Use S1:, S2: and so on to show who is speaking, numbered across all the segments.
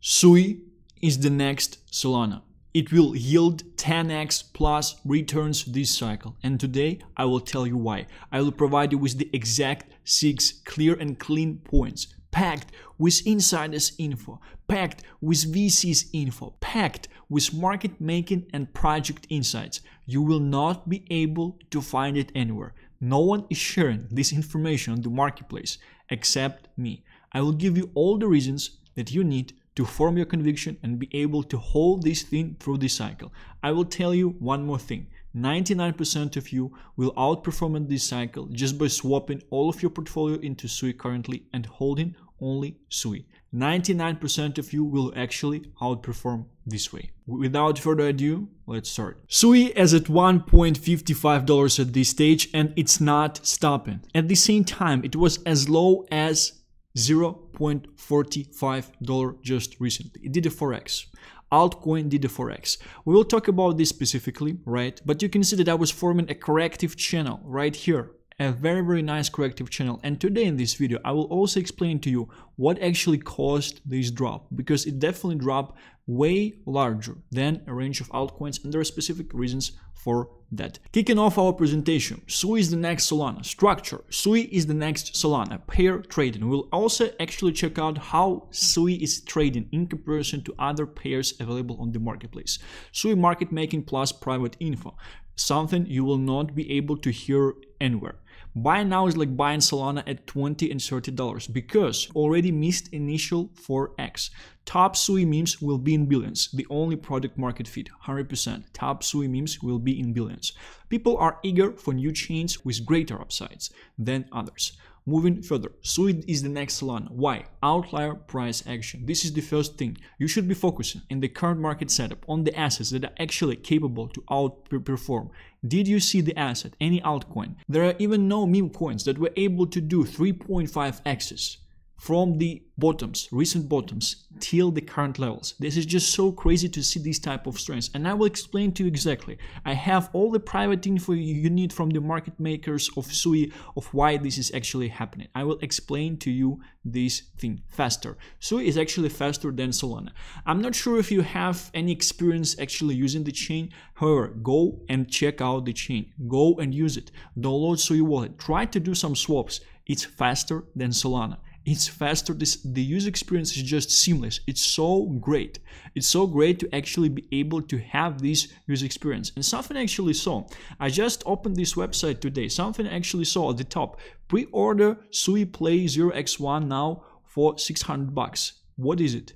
S1: SUI is the next Solana. It will yield 10x plus returns this cycle, and today I will tell you why. I will provide you with the exact 6 clear and clean points, packed with insiders info, packed with VCs info, packed with market making and project insights. You will not be able to find it anywhere. No one is sharing this information on the marketplace except me. I will give you all the reasons that you need to form your conviction and be able to hold this thing through this cycle. I will tell you one more thing. 99% of you will outperform in this cycle just by swapping all of your portfolio into SUI currently and holding only SUI. 99% of you will actually outperform this way. Without further ado, let's start. SUI is at $1.55 at this stage and it's not stopping. At the same time, it was as low as $0.45 just recently. It did a 4x. Altcoin did a 4x. We will talk about this specifically, right? But you can see that I was forming a corrective channel right here. A very nice corrective channel. And today in this video, I will also explain to you what actually caused this drop, because it definitely dropped way larger than a range of altcoins, and there are specific reasons for that. Kicking off our presentation, SUI is the next Solana. Structure, SUI is the next Solana. Pair trading. We'll also actually check out how SUI is trading in comparison to other pairs available on the marketplace. SUI market making plus private info. Something you will not be able to hear anywhere. Buy now is like buying Solana at $20 and $30 because already missed initial 4x. Top SUI memes will be in billions. The only product market fit, 100%. Top SUI memes will be in billions. People are eager for new chains with greater upsides than others. Moving further, SUI is the next Solana. Why? Outlier price action. This is the first thing. You should be focusing in the current market setup on the assets that are actually capable to outperform. Did you see the asset? Any altcoin? There are even no meme coins that were able to do 3.5x's from the bottoms, recent bottoms, till the current levels. This is just so crazy to see these type of strengths, and I will explain to you exactly. I have all the private info you need from the market makers of SUI of why this is actually happening. I will explain to you this thing faster. SUI is actually faster than Solana. I'm not sure if you have any experience actually using the chain. However, go and check out the chain. Go and use it. Download SUI wallet. Try to do some swaps. It's faster than Solana. It's faster. The user experience is just seamless. It's so great. It's so great to actually be able to have this user experience. And something I actually saw. I just opened this website today. Something I actually saw at the top. Pre-order SUI Play 0x1 now for $600. What is it?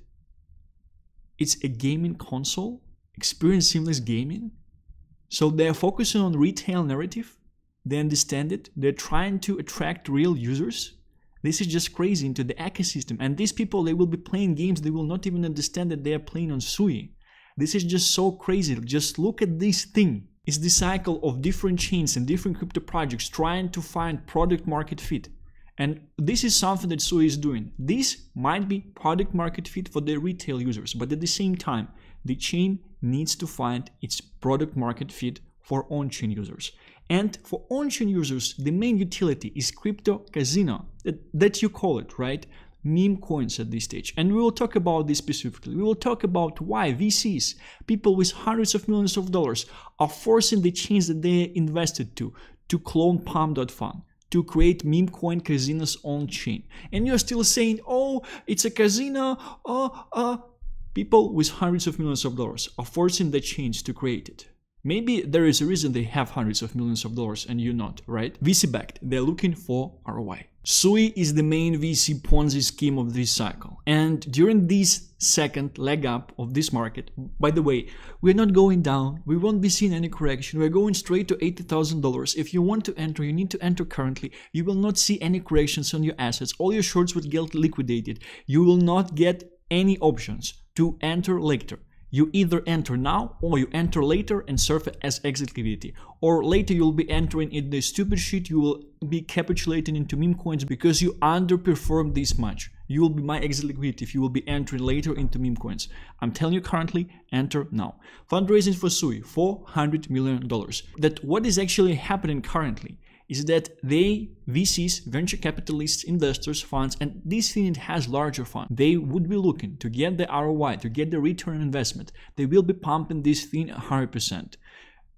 S1: It's a gaming console. Experience seamless gaming. So they're focusing on retail narrative. They understand it. They're trying to attract real users. This is just crazy into the ecosystem, and these people, they will be playing games, they will not even understand that they are playing on SUI. This is just so crazy. Just look at this thing. It's the cycle of different chains and different crypto projects trying to find product market fit. And this is something that SUI is doing. This might be product market fit for the retail users, but at the same time, the chain needs to find its product market fit for on-chain users. And for on-chain users, the main utility is crypto casino, that you call it, right? Meme coins at this stage. And we will talk about this specifically. We will talk about why VCs, people with hundreds of millions of dollars, are forcing the chains that they invested to clone Palm.fun, to create meme coin casinos on chain. And you're still saying, oh, it's a casino, people with hundreds of millions of dollars are forcing the chains to create it. Maybe there is a reason they have hundreds of millions of dollars and you not, right? VC backed, they're looking for ROI. SUI is the main VC Ponzi scheme of this cycle. And during this second leg up of this market, by the way, we're not going down, we won't be seeing any correction, we're going straight to $80,000. If you want to enter, you need to enter currently. You will not see any corrections on your assets. All your shorts would get liquidated. You will not get any options to enter later. You either enter now or you enter later and serve it as exit liquidity. Or later you'll be entering in the stupid shit, you will be capitulating into meme coins because you underperformed this much. You will be my exit liquidity if you will be entering later into meme coins. I'm telling you currently, enter now. Fundraising for SUI, $400 million. That what is actually happening currently? is that VCs, venture capitalists, investors, funds, and this thing has larger funds, they would be looking to get the ROI, to get the return on investment. They will be pumping this thing 100%.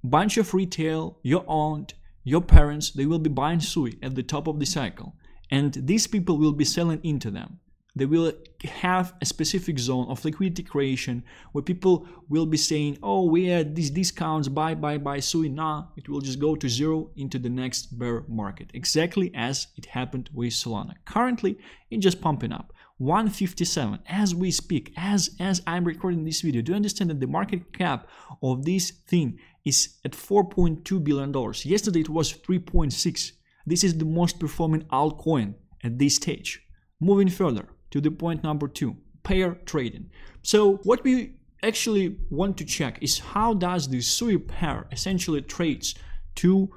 S1: Bunch of retail, your aunt, your parents, they will be buying SUI at the top of the cycle. And these people will be selling into them. They will have a specific zone of liquidity creation where people will be saying, oh, we had these discounts, buy SUI. Nah, it will just go to zero into the next bear market. Exactly as it happened with Solana. Currently, it's just pumping up. 157 as we speak, as I'm recording this video. Do you understand that the market cap of this thing is at $4.2 billion? Yesterday it was 3.6. This is the most performing altcoin at this stage. Moving further to the point number 2, pair trading. So what we actually want to check is how does the SUI pair essentially trades to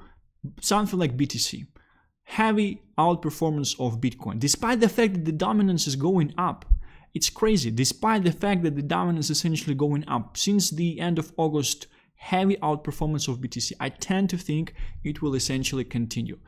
S1: something like BTC. Heavy outperformance of Bitcoin. Despite the fact that the dominance is going up, it's crazy. Despite the fact that the dominance is essentially going up since the end of August, heavy outperformance of BTC. I tend to think it will essentially continue.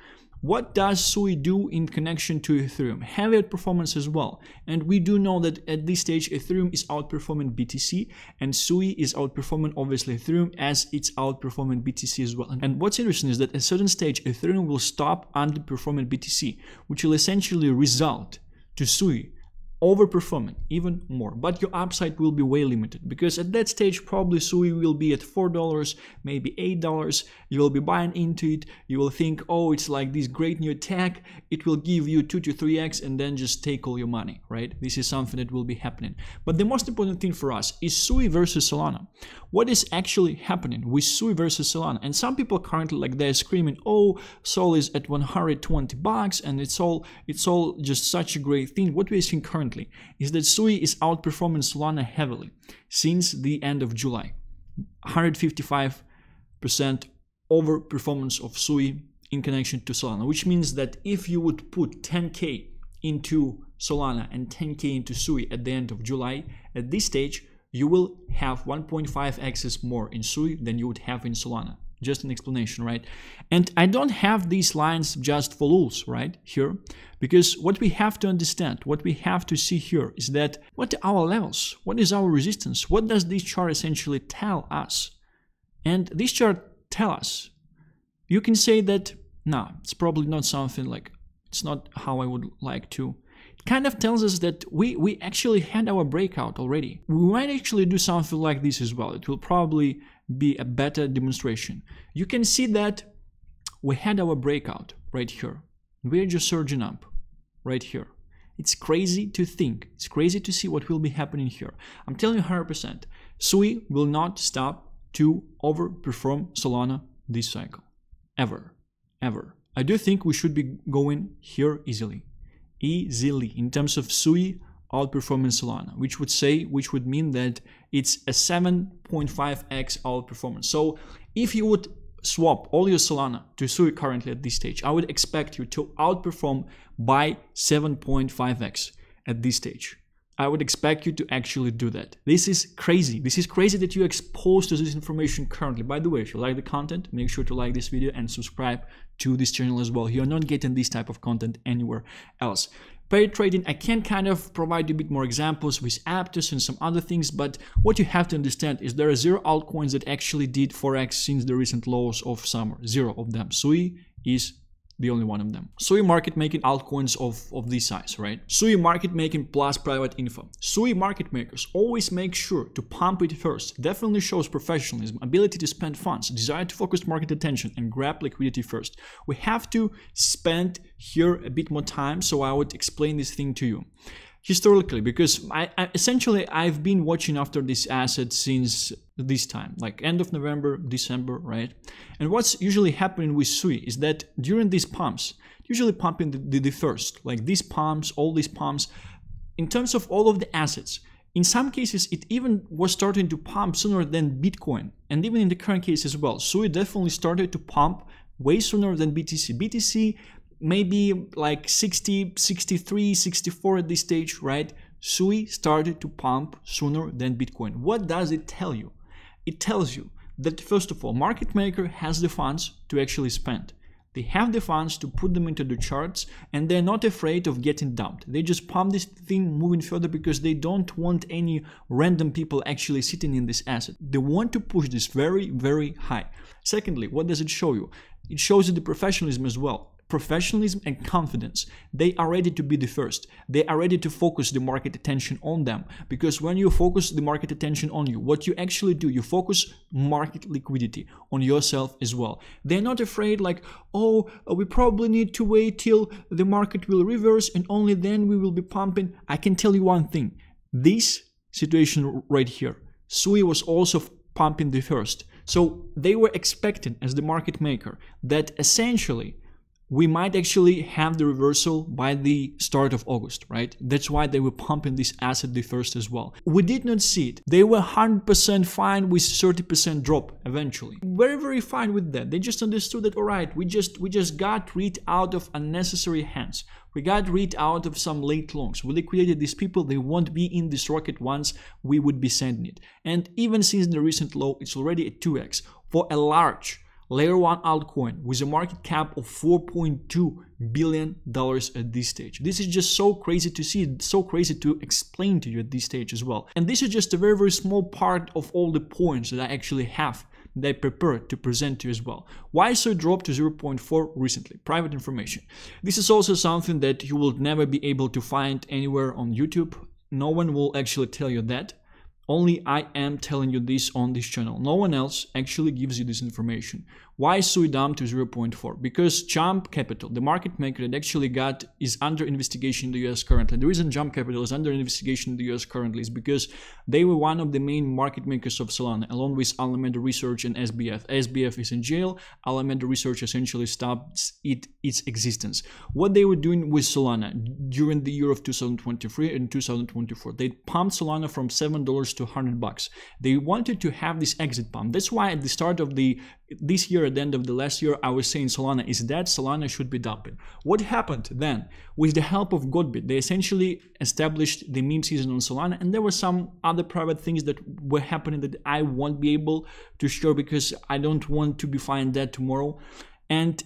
S1: What does SUI do in connection to Ethereum? Heavy outperformance as well. And we do know that at this stage, Ethereum is outperforming BTC and SUI is outperforming obviously Ethereum as it's outperforming BTC as well. And what's interesting is that at a certain stage, Ethereum will stop underperforming BTC, which will essentially result to SUI overperforming even more, but your upside will be way limited because at that stage probably SUI will be at $4, maybe $8. You will be buying into it. You will think, oh, it's like this great new tech, it will give you 2 to 3x and then just take all your money, right? This is something that will be happening. But the most important thing for us is SUI versus Solana. What is actually happening with SUI versus Solana? And some people currently, like, they're screaming, oh, Sol is at $120 and it's all just such a great thing. What we're seeing currently is that SUI is outperforming Solana heavily since the end of July. 155% overperformance of SUI in connection to Solana, which means that if you would put 10K into Solana and 10K into SUI at the end of July, at this stage, you will have 1.5x more in SUI than you would have in Solana. Just an explanation, right? And I don't have these lines just for lulz, right, here, because what we have to understand, what we have to see here is that what are our levels? What is our resistance? What does this chart essentially tell us? And this chart tells us, you can say that, no, it's probably not something like, it's not how I would like to. It kind of tells us that we actually had our breakout already. We might actually do something like this as well. It will probably be a better demonstration. You can see that we had our breakout right here. We're just surging up right here. It's crazy to think. It's crazy to see what will be happening here. I'm telling you 100%. SUI will not stop to overperform Solana this cycle. Ever. Ever. I do think we should be going here easily. Easily. In terms of SUI outperforming Solana, which would mean that it's a 7.5x outperformance. So if you would swap all your Solana to SUI currently at this stage, I would expect you to outperform by 7.5x at this stage. I would expect you to actually do that. This is crazy. This is crazy that you're exposed to this information currently. By the way, if you like the content, make sure to like this video and subscribe to this channel as well. You're not getting this type of content anywhere else. Pair trading, I can kind of provide you a bit more examples with Aptos and some other things, but what you have to understand is there are 0 altcoins that actually did 4x since the recent lows of summer. 0 of them. SUI is the only one of them. SUI market making altcoins of this size, right? SUI market making plus private info. SUI market makers always make sure to pump it first. Definitely shows professionalism, ability to spend funds, desire to focus market attention and grab liquidity first. We have to spend here a bit more time, so I would explain this thing to you. Historically, because I've been watching after this asset since this time, like end of November, December, right? And what's usually happening with SUI is that during these pumps, usually pumping the first, like these pumps, all these pumps, in terms of all of the assets, in some cases, it even was starting to pump sooner than Bitcoin. And even in the current case as well, SUI definitely started to pump way sooner than BTC. BTC maybe like 60, 63, 64 at this stage, right? SUI started to pump sooner than Bitcoin. What does it tell you? It tells you that, first of all, market maker has the funds to actually spend. They have the funds to put them into the charts, and they're not afraid of getting dumped. They just pump this thing moving further because they don't want any random people actually sitting in this asset. They want to push this very, very high. Secondly, what does it show you? It shows you the professionalism as well. Professionalism and confidence. They are ready to be the first. They are ready to focus the market attention on them, because when you focus the market attention on you, what you actually do, you focus market liquidity on yourself as well. They're not afraid like, oh, we probably need to wait till the market will reverse and only then we will be pumping. I can tell you one thing. This situation right here, SUI was also pumping the first. So they were expecting, as the market maker, that essentially we might actually have the reversal by the start of August, right? That's why they were pumping this asset the first as well. We did not see it. They were 100% fine with 30% drop eventually. Very, very fine with that. They just understood that, all right, we just got rid out of unnecessary hands. We got rid out of some late longs. We liquidated these people. They won't be in this rocket once we would be sending it. And even since the recent low, it's already at 2x for a large Layer 1 altcoin with a market cap of $4.2 billion at this stage. This is just so crazy to see, so crazy to explain to you at this stage as well. And this is just a very, very small part of all the points that I actually have that I prepared to present to you as well. Why SUI dropped to 0.4 recently? Private information. This is also something that you will never be able to find anywhere on YouTube. No one will actually tell you that. Only I am telling you this on this channel. No one else actually gives you this information. Why SUI dumped to 0.4? Because Jump Capital, the market maker that actually is under investigation in the US currently. The reason Jump Capital is under investigation in the US currently is because they were one of the main market makers of Solana, along with Alameda Research and SBF. SBF is in jail. Alameda Research essentially stops its existence. What they were doing with Solana during the year of 2023 and 2024, they pumped Solana from $7 to $100. They wanted to have this exit pump. That's why at the start of this year, at the end of the last year, I was saying Solana is dead, Solana should be dumping. What happened then? With the help of Godbit, they essentially established the meme season on Solana, and there were some other private things that were happening that I won't be able to share because I don't want to be found dead tomorrow. And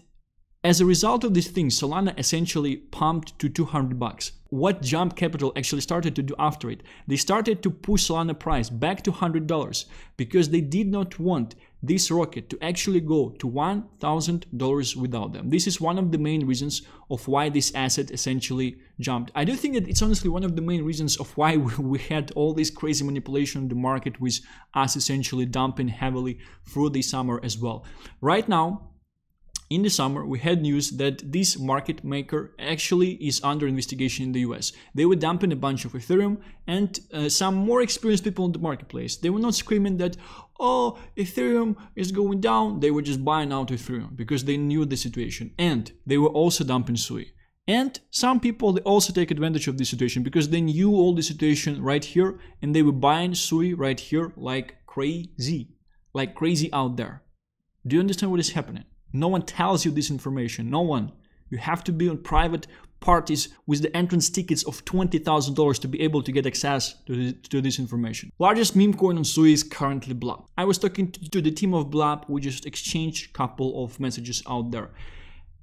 S1: as a result of these things, Solana essentially pumped to $200. What Jump Capital actually started to do after it, they started to push Solana price back to $100 because they did not want this rocket to actually go to $1,000 without them. This is one of the main reasons of why this asset essentially jumped. I do think that it's honestly one of the main reasons of why we had all this crazy manipulation in the market with us essentially dumping heavily through the summer as well. Right now, in the summer, we had news that this market maker actually is under investigation in the US. They were dumping a bunch of Ethereum, and some more experienced people in the marketplace, they were not screaming that, oh, Ethereum is going down. They were just buying out Ethereum because they knew the situation, and they were also dumping SUI. And some people, they also take advantage of this situation because they knew all the situation right here, and they were buying SUI right here like crazy out there. Do you understand what is happening? No one tells you this information. No one. You have to be on private parties with the entrance tickets of $20,000 to be able to get access to this information. Largest meme coin on SUI is currently Blab. I was talking to the team of Blab. We just exchanged a couple of messages out there.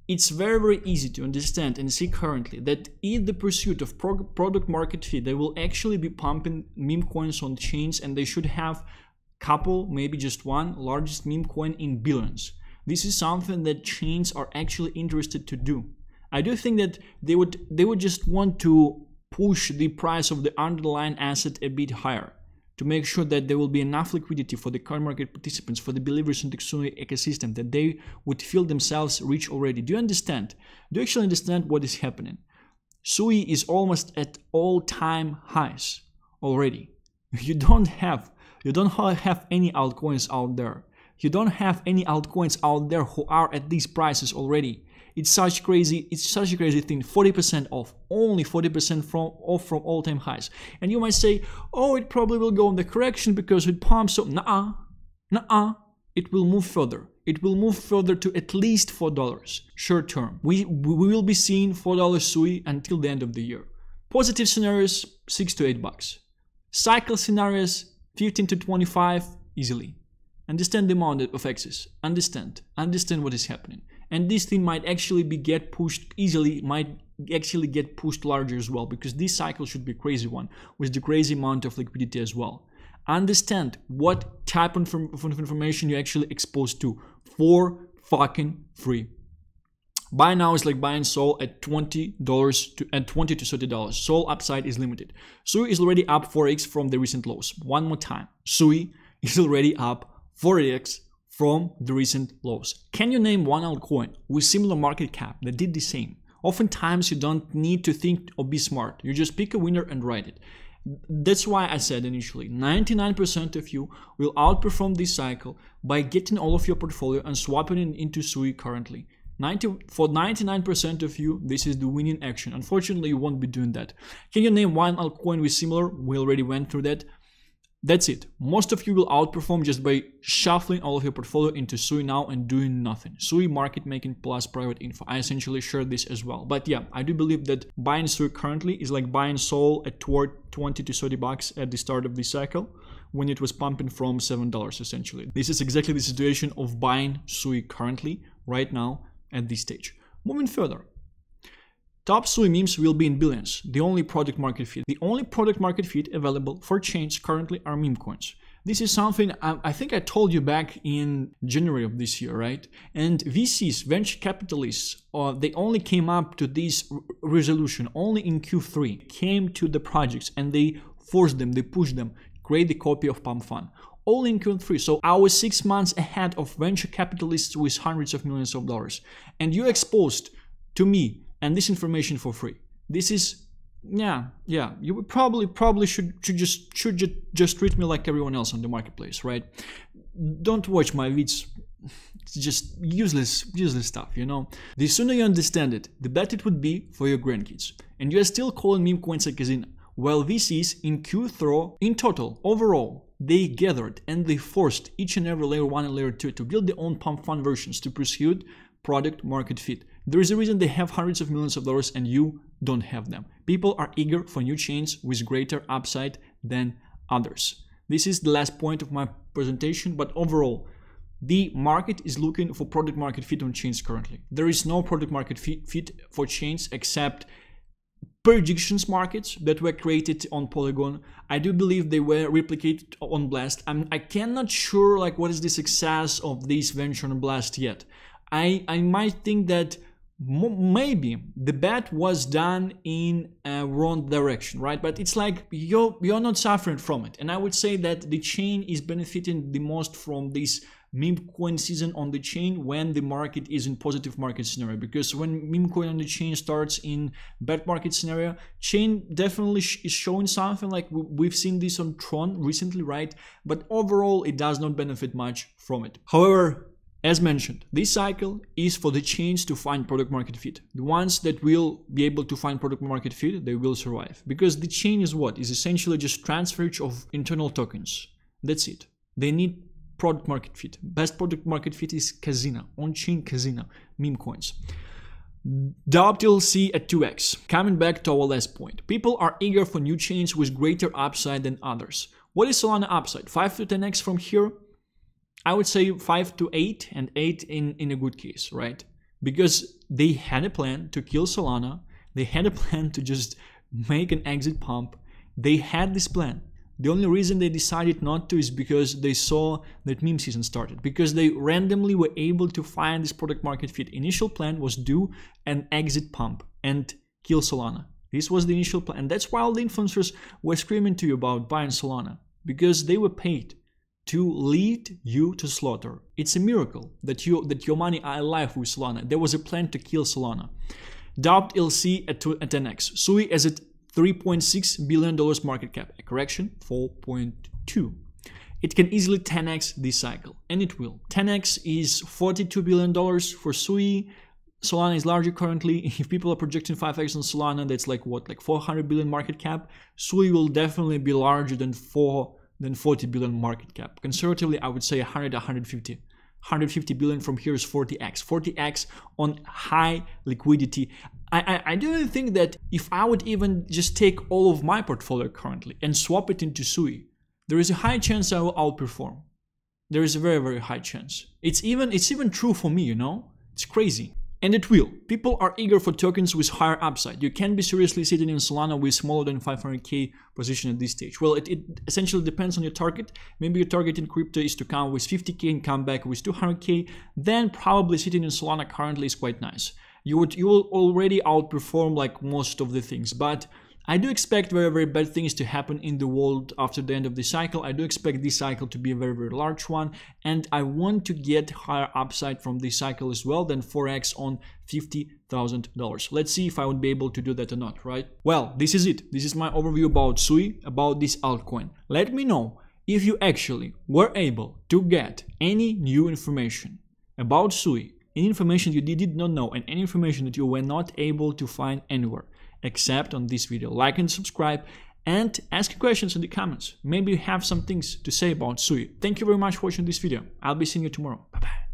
S1: It's very, very easy to understand and see currently that in the pursuit of product market fit, they will actually be pumping meme coins on chains, and they should have couple, maybe just one, largest meme coin in billions. This is something that chains are actually interested to do. I do think that they would just want to push the price of the underlying asset a bit higher to make sure that there will be enough liquidity for the current market participants, for the believers in the SUI ecosystem, that they would feel themselves rich already. Do you understand? Do you actually understand what is happening? SUI is almost at all-time highs already. You don't have any altcoins out there. You don't have any altcoins out there who are at these prices already. It's such a crazy thing. 40% off, only 40% off from all-time highs. And you might say, oh, it probably will go in the correction because it pumps. So nuh-uh. It will move further. It will move further to at least $4 short term. We will be seeing $4 SUI until the end of the year. Positive scenarios, $6 to $8. Cycle scenarios, 15 to 25 easily. Understand the amount of access. Understand what is happening. And this thing might actually get pushed easily, might actually get pushed larger as well, because this cycle should be a crazy one with the crazy amount of liquidity as well. Understand what type of information you're actually exposed to for fucking free. Buy now is like buying Sol at $20 to $30. Sol upside is limited. SUI is already up 4x from the recent lows. One more time. SUI is already up 4x from the recent lows. Can you name one altcoin with similar market cap that did the same? Oftentimes you don't need to think or be smart. You just pick a winner and ride it. That's why I said initially, 99% of you will outperform this cycle by getting all of your portfolio and swapping it into SUI currently. For 99% of you, this is the winning action. Unfortunately, you won't be doing that. Can you name one altcoin with similar? We already went through that. That's it. Most of you will outperform just by shuffling all of your portfolio into SUI now and doing nothing. SUI market making plus private info. I essentially share this as well. But yeah, I do believe that buying SUI currently is like buying Sol at toward 20 to 30 bucks at the start of this cycle when it was pumping from $7 essentially. This is exactly the situation of buying SUI currently right now at this stage. Moving further. Top SUI memes will be in billions, the only product market fit. The only product market fit available for chains currently are meme coins. This is something I think I told you back in January of this year, right? And VCs, venture capitalists, they only came up to this resolution only in Q3, came to the projects and they forced them, they pushed them, create the copy of Pump Fund. All in Q3, so I was 6 months ahead of venture capitalists with hundreds of millions of dollars. And you exposed to me and this information for free. This is, yeah, you would probably should just treat me like everyone else on the marketplace, right? Don't watch my vids. It's just useless stuff, you know? The sooner you understand it, the better it would be for your grandkids. And you're still calling meme coins a casino. While VCs in Q3, in total, overall, they gathered and they forced each and every layer 1 and layer 2 to build their own pump fund versions to pursue product market fit. There is a reason they have hundreds of millions of dollars and you don't have them. People are eager for new chains with greater upside than others. This is the last point of my presentation, but overall, the market is looking for product market fit on chains currently. There is no product market fit for chains except predictions markets that were created on Polygon. I do believe they were replicated on Blast. I cannot sure like what is the success of this venture on Blast yet. I might think that maybe the bet was done in a wrong direction, right? But it's like you're not suffering from it. And I would say that the chain is benefiting the most from this meme coin season on the chain when the market is in positive market scenario. Because when meme coin on the chain starts in bad market scenario, chain definitely is showing something like we've seen this on Tron recently, right? But overall, it does not benefit much from it. However, as mentioned, this cycle is for the chains to find product market fit. The ones that will be able to find product market fit, they will survive. Because the chain is what? Is essentially just transferage of internal tokens. That's it. They need product market fit. Best product market fit is casino, on-chain casino, meme coins. DAOPTLC at 2x. Coming back to our last point. People are eager for new chains with greater upside than others. What is Solana upside? 5 to 10x from here? I would say 5 to 8 and 8 in a good case, right? Because they had a plan to kill Solana. They had a plan to just make an exit pump. They had this plan. The only reason they decided not to is because they saw that meme season started. Because they randomly were able to find this product market fit. Initial plan was do an exit pump and kill Solana. This was the initial plan. And that's why all the influencers were screaming to you about buying Solana. Because they were paid to lead you to slaughter. It's a miracle that your money are alive with Solana. There was a plan to kill Solana. DAOPTLC at 10x. SUI as at $3.6 billion market cap. A correction, 4.2. It can easily 10x this cycle, and it will. 10x is $42 billion for SUI. Solana is larger currently. If people are projecting 5x on Solana, that's like what? Like 400 billion market cap. SUI will definitely be larger than 40 billion market cap. Conservatively, I would say 150 billion from here is 40x. 40x on high liquidity. I do think that if I would even just take all of my portfolio currently and swap it into SUI, there is a high chance I will outperform. There is a very, very high chance. It's even true for me, you know? It's crazy. And it will. People are eager for tokens with higher upside. You can't be seriously sitting in Solana with smaller than 500k position at this stage. Well, it essentially depends on your target. Maybe your target in crypto is to come with 50k and come back with 200k. Then probably sitting in Solana currently is quite nice. You will already outperform like most of the things. But I do expect very, very bad things to happen in the world after the end of the cycle. I do expect this cycle to be a very, very large one. And I want to get higher upside from this cycle as well than 4x on $50,000. Let's see if I would be able to do that or not, right? Well, this is it. This is my overview about Sui, about this altcoin. Let me know if you actually were able to get any new information about Sui, any information you did not know, and any information that you were not able to find anywhere except on this video. Like and subscribe and ask questions in the comments. Maybe you have some things to say about Sui. Thank you very much for watching this video. I'll be seeing you tomorrow. Bye bye.